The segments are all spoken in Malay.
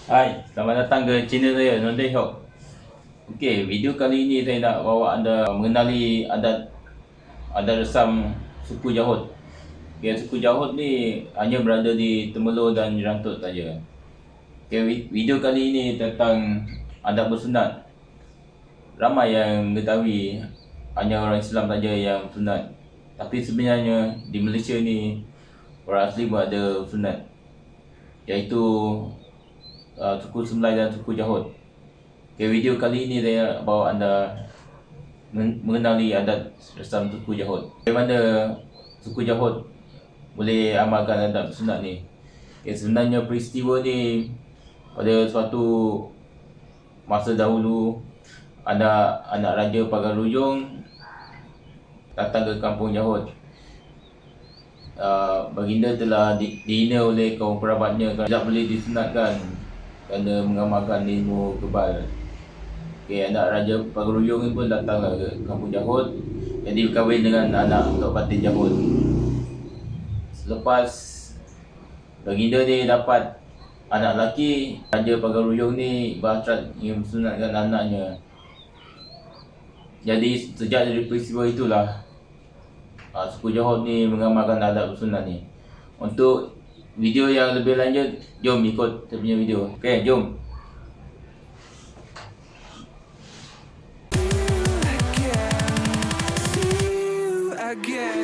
Hai, selamat datang ke channel saya, Nonde Hok. Okey, video kali ini saya nak bawa anda mengenali adat resam suku Jahut. Okey, suku Jahut ni hanya berada di Temerloh dan Nyerantut saja. Okey, video kali ini tentang adat bersunat. Ramai yang mengetahui hanya orang Islam saja yang sunat. Tapi sebenarnya di Malaysia ni orang asli pun ada sunat, iaitu suku Semlai dan suku Jahut. Okay, video kali ini saya bawa anda mengenali adat resam suku Jahut. Bagaimana suku Jahut boleh amalkan adat bersunat ni? Okay, sebenarnya peristiwa ni pada suatu masa dahulu, anak raja Pagaruyung datang ke kampung Jahut. Baginda telah dihina oleh kaum kerabatnya kerana tidak boleh disunatkan kerana mengamalkan ilmu kebal. Okay, anak Raja Pagaruyung ni pun datanglah ke kampung Jahut, jadi berkahwin dengan anak Tok Batin Jahut. Selepas baginda ni dapat anak lelaki, Raja Pagaruyung ni berhasrat ingin mensunatkan anaknya. Jadi sejak dari peristiwa itulah suku Jahut ni mengamalkan adat bersunat ni. Untuk video yang lebih lanjut, jom ikut saya punya video. Okay, jom. Again.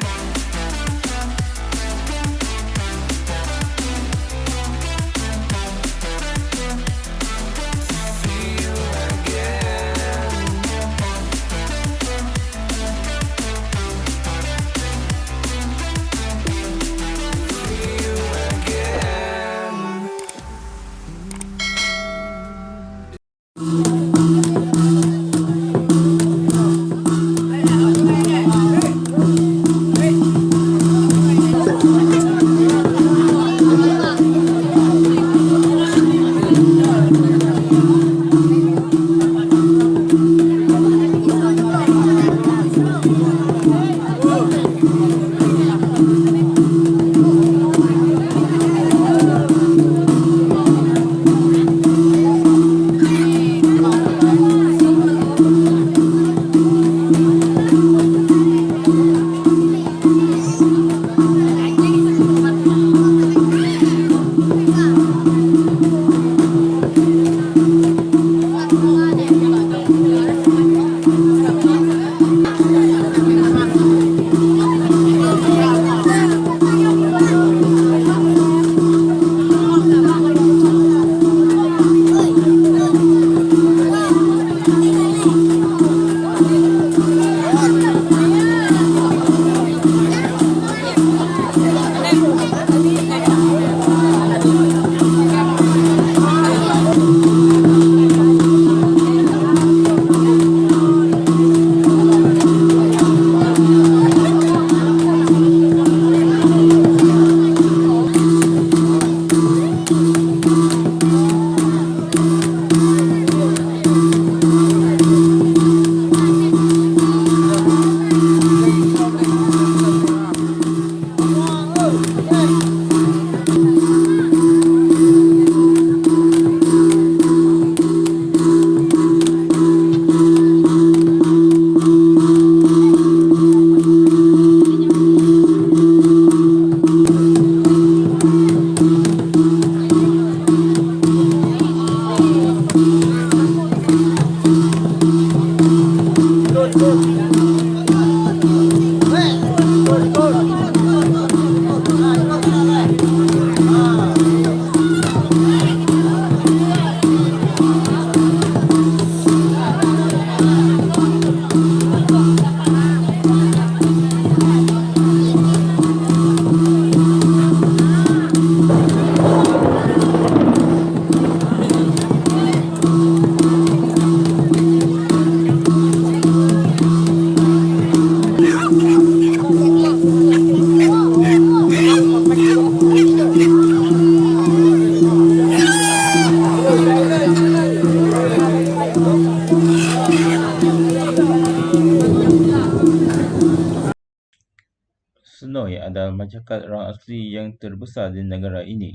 Senoi adalah masyarakat orang asli yang terbesar di negara ini.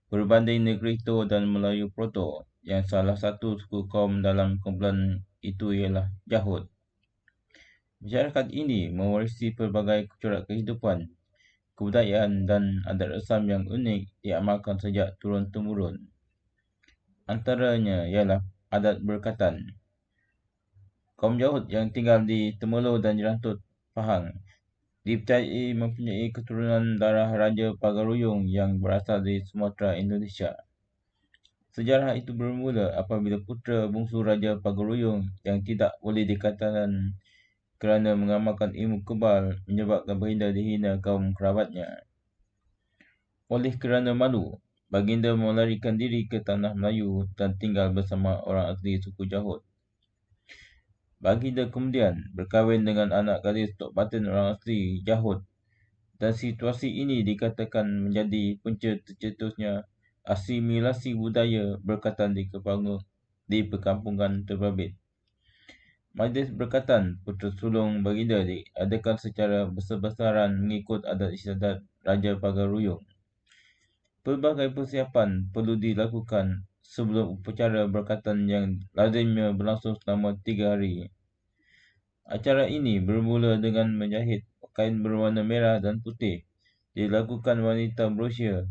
berbanding negeri Toh dan Melayu Proto, yang salah satu suku kaum dalam kumpulan itu ialah Jahud. Masyarakat ini mewarisi pelbagai corak kehidupan, kebudayaan dan adat resam yang unik diamalkan sejak turun-temurun. Antaranya ialah adat berkatan. Kaum Jahud yang tinggal di Temerloh dan Jerantut, Pahang, dipercayai mempunyai keturunan darah Raja Pagaruyung yang berasal dari Sumatera, Indonesia. Sejarah itu bermula apabila putera bungsu Raja Pagaruyung yang tidak boleh dikatakan kerana mengamalkan ilmu kebal menyebabkan baginda dihina kaum kerabatnya. Oleh kerana malu, baginda melarikan diri ke tanah Melayu dan tinggal bersama orang asli suku Jahud. Baginda kemudian berkahwin dengan anak gadis tok batin orang asli Jahud, dan situasi ini dikatakan menjadi punca tercetusnya asimilasi budaya berkatan di perkampungan terbabit. Majlis berkatan putera sulung baginda diadakan secara besar-besaran mengikut adat istiadat Raja Pagaruyung. Pelbagai persiapan perlu dilakukan sebelum upacara berkatan yang lazimnya berlangsung selama 3 hari. Acara ini bermula dengan menjahit kain berwarna merah dan putih. Dilakukan wanita Berusia.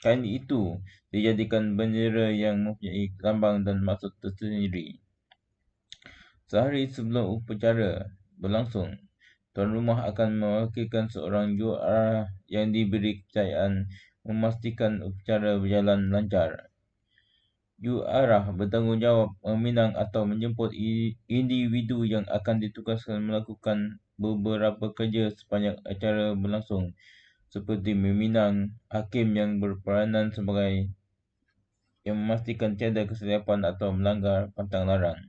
Kain itu dijadikan bendera yang mempunyai lambang dan maksud tersendiri. Sehari sebelum upacara berlangsung, tuan rumah akan mewakilkan seorang juara yang diberi kepercayaan memastikan upacara berjalan lancar. Juara bertanggungjawab meminang atau menjemput individu yang akan ditugaskan melakukan beberapa kerja sepanjang acara berlangsung, seperti meminang hakim yang berperanan sebagai yang memastikan tiada kesilapan atau melanggar pantang larang.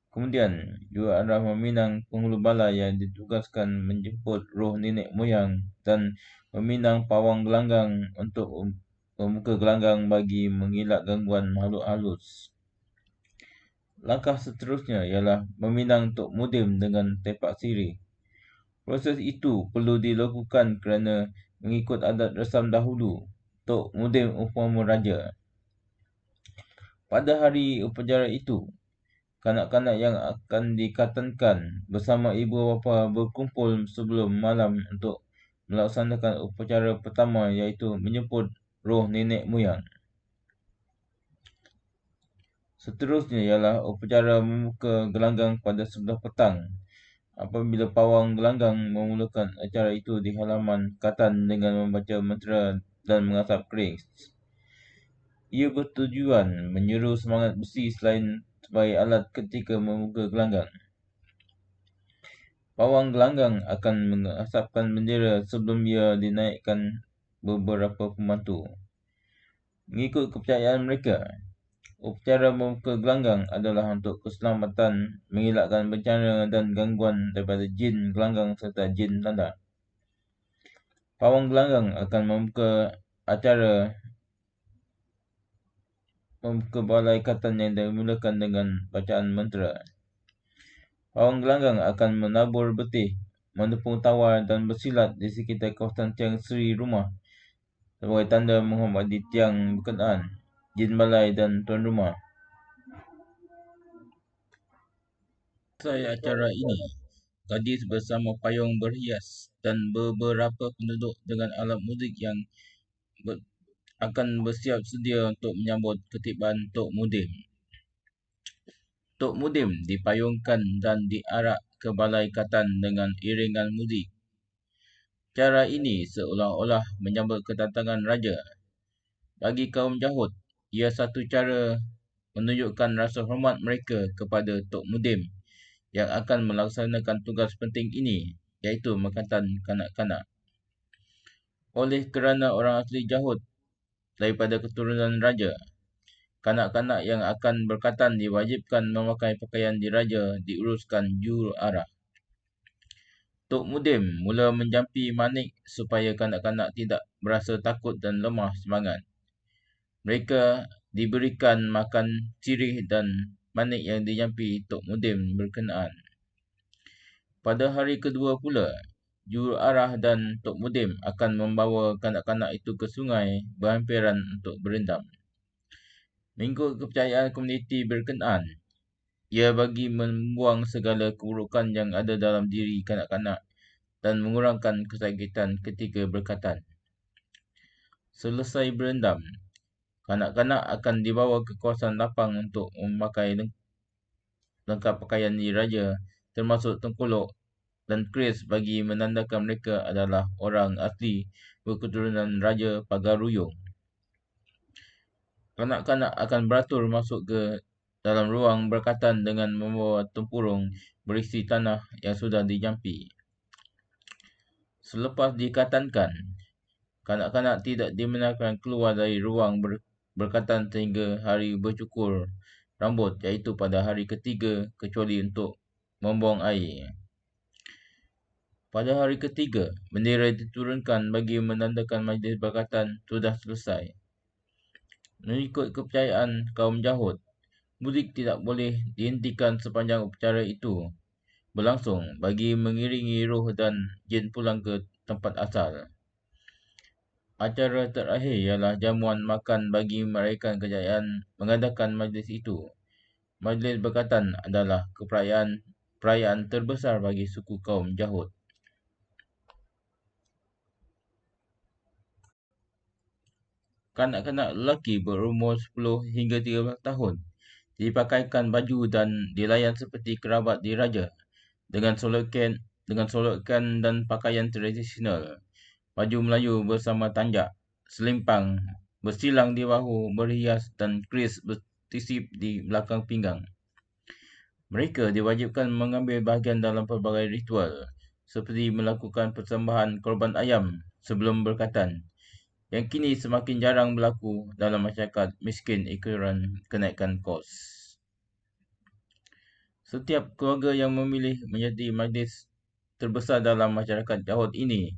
Kemudian, juara meminang penghulu balai yang ditugaskan menjemput roh nenek moyang dan meminang pawang gelanggang untuk membuka gelanggang bagi mengelak gangguan makhluk halus. Langkah seterusnya ialah meminang Tok Mudim dengan tepak sirih. Proses itu perlu dilakukan kerana mengikut adat resam dahulu, Tok Mudim umpama raja. Pada hari upacara itu, kanak-kanak yang akan dikatankan bersama ibu bapa berkumpul sebelum malam untuk melaksanakan upacara pertama, iaitu menjemput roh nenek moyang. Seterusnya ialah upacara membuka gelanggang pada sebelah petang. Apabila pawang gelanggang memulakan acara itu di halaman katan dengan membaca mantra dan mengasap keris. Ia bertujuan menyeru semangat besi selain sebagai alat ketika membuka gelanggang. Pawang gelanggang akan mengasapkan bendera sebelum ia dinaikkan beberapa pembantu. Mengikut kepercayaan mereka, upacara membuka gelanggang adalah untuk keselamatan, mengelakkan bencana dan gangguan daripada jin gelanggang serta jin tanda. Pawang gelanggang akan membuka balai katan yang dimulakan dengan bacaan mantra. Pawang gelanggang akan menabur betih, menepung tawar dan bersilat di sekitar kawasan tiang seri rumah sebagai tanda menghormati tiang berkenaan, jin balai dan tuan rumah. Selesai acara ini, gadis bersama payung berhias dan beberapa penduduk dengan alat muzik yang akan bersiap sedia untuk menyambut ketibaan Tok Mudim. Tok Mudim dipayungkan dan diarak ke balai katan dengan iringan muzik. Cara ini seolah-olah menyambut kedatangan raja. Bagi kaum Jahud, ia satu cara menunjukkan rasa hormat mereka kepada Tok Mudim yang akan melaksanakan tugas penting ini, iaitu mengkatan kanak-kanak. Oleh kerana orang asli Jahud daripada keturunan raja, kanak-kanak yang akan berkatan diwajibkan memakai pakaian diraja diuruskan juruarah. Tok Mudim mula menjampi manik supaya kanak-kanak tidak berasa takut dan lemah semangat. Mereka diberikan makan sirih dan manik yang dijampi Tok Mudim berkenaan. Pada hari kedua pula, juruarah dan Tok Mudim akan membawa kanak-kanak itu ke sungai berhampiran untuk berendam. Mengikut kepercayaan komuniti berkenaan, ia bagi membuang segala keburukan yang ada dalam diri kanak-kanak dan mengurangkan kesakitan ketika berkatan. Selesai berendam, kanak-kanak akan dibawa ke kawasan lapang untuk memakai lengkap pakaian diraja termasuk tengkolok dan keris bagi menandakan mereka adalah orang asli berketurunan Raja Pagaruyung. Kanak-kanak akan beratur masuk ke dalam ruang berkatan dengan membawa tempurung berisi tanah yang sudah dijampi. Selepas dikatankan, kanak-kanak tidak dibenarkan keluar dari ruang berkatan sehingga hari bercukur rambut, iaitu pada hari ketiga kecuali untuk membuang air. Pada hari ketiga, bendera diturunkan bagi menandakan majlis berkatan sudah selesai. Mengikut kepercayaan kaum Jahud, muzik tidak boleh dihentikan sepanjang upacara itu berlangsung bagi mengiringi roh dan jin pulang ke tempat asal. Acara terakhir ialah jamuan makan bagi meraihkan kejayaan mengadakan majlis itu. Majlis berkatan adalah perayaan terbesar bagi suku kaum Jahud. Kanak-kanak lelaki berumur 10 hingga 13 tahun dipakaikan baju dan dilayan seperti kerabat diraja dengan solokan dan pakaian tradisional, baju Melayu bersama tanjak, selimpang bersilang di bahu berhias dan keris bertisip di belakang pinggang. Mereka diwajibkan mengambil bahagian dalam pelbagai ritual seperti melakukan persembahan korban ayam sebelum berkatan, yang kini semakin jarang berlaku dalam masyarakat miskin akiran kenaikan kos. Setiap keluarga yang memilih menjadi majlis terbesar dalam masyarakat Jahud ini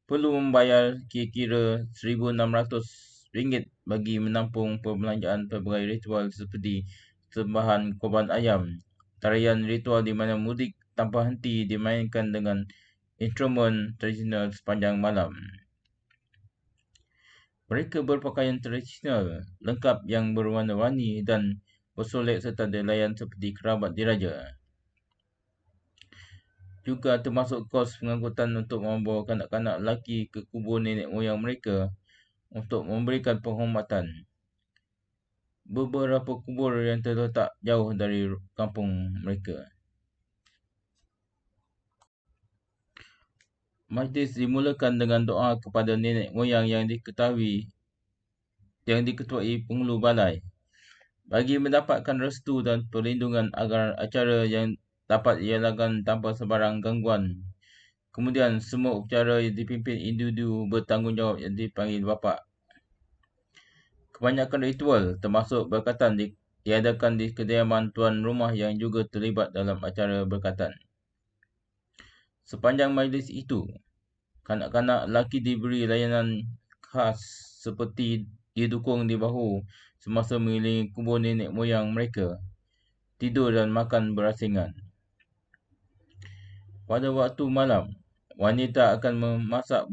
perlu membayar kira-kira RM1,600 bagi menampung perbelanjaan pelbagai ritual seperti sembahan korban ayam, tarian ritual di mana muzik tanpa henti dimainkan dengan instrumen tradisional sepanjang malam. Mereka berpakaian tradisional lengkap yang berwarna-warni dan bersolek serta dilayan seperti kerabat diraja. Juga termasuk kos pengangkutan untuk membawa kanak-kanak lelaki ke kubur nenek moyang mereka untuk memberikan penghormatan. Beberapa kubur yang terletak jauh dari kampung mereka. Majlis dimulakan dengan doa kepada nenek moyang yang diketuai penghulu balai bagi mendapatkan restu dan perlindungan agar acara yang dapat dijalankan tanpa sebarang gangguan. Kemudian semua upacara dipimpin individu bertanggungjawab yang dipanggil bapa. Kebanyakan ritual termasuk berkatan diadakan di kediaman tuan rumah yang juga terlibat dalam acara berkatan. Sepanjang majlis itu, kanak-kanak lelaki diberi layanan khas seperti didukung di bahu semasa mengelilingi kubur nenek moyang mereka, tidur dan makan berasingan. Pada waktu malam, wanita akan memasak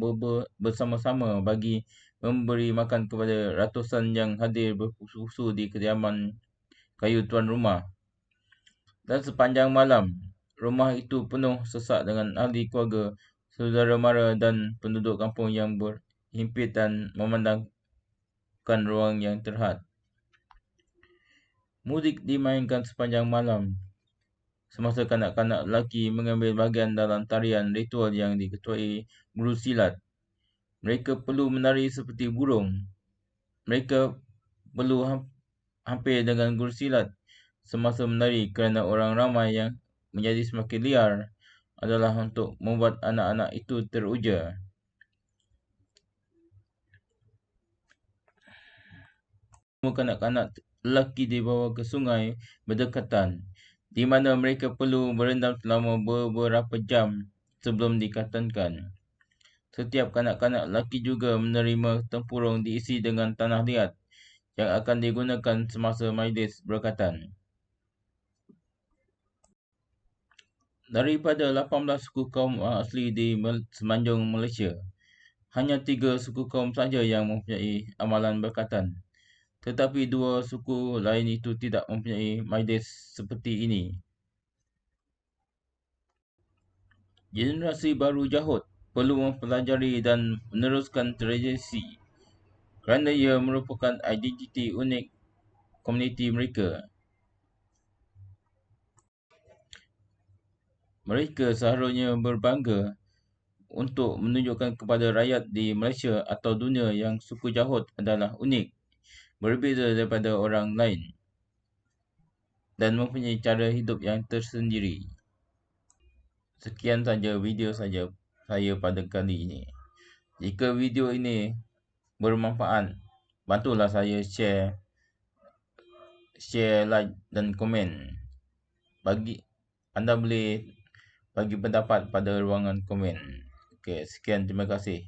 bersama-sama bagi memberi makan kepada ratusan yang hadir berhusu-husu di kediaman kayu tuan rumah. Dan sepanjang malam, rumah itu penuh sesak dengan ahli keluarga, saudara mara dan penduduk kampung yang berhimpitan memandangkan ruang yang terhad. Muzik dimainkan sepanjang malam semasa kanak-kanak lelaki mengambil bahagian dalam tarian ritual yang diketuai guru silat. Mereka perlu menari seperti burung. Mereka perlu hampir dengan guru silat semasa menari kerana orang ramai yang menjadi semakin liar adalah untuk membuat anak-anak itu teruja. Semua kanak-kanak lelaki dibawa ke sungai berdekatan di mana mereka perlu berendam selama beberapa jam sebelum dikatankan. Setiap kanak-kanak lelaki juga menerima tempurung diisi dengan tanah liat yang akan digunakan semasa majlis berkatan. Daripada 18 suku kaum asli di semenanjung Malaysia, hanya 3 suku kaum saja yang mempunyai amalan berkatan. Tetapi 2 suku lain itu tidak mempunyai majlis seperti ini. Generasi baru Jahot perlu mempelajari dan meneruskan tradisi kerana ia merupakan identiti unik komuniti mereka. Mereka seharusnya berbangga untuk menunjukkan kepada rakyat di Malaysia atau dunia yang suku Jahot adalah unik, berbeza daripada orang lain dan mempunyai cara hidup yang tersendiri. Sekian saja video saya pada kali ini. Jika video ini bermanfaat, bantulah saya share, like dan komen. Anda boleh bagi pendapat pada ruangan komen. Okey, sekian, terima kasih.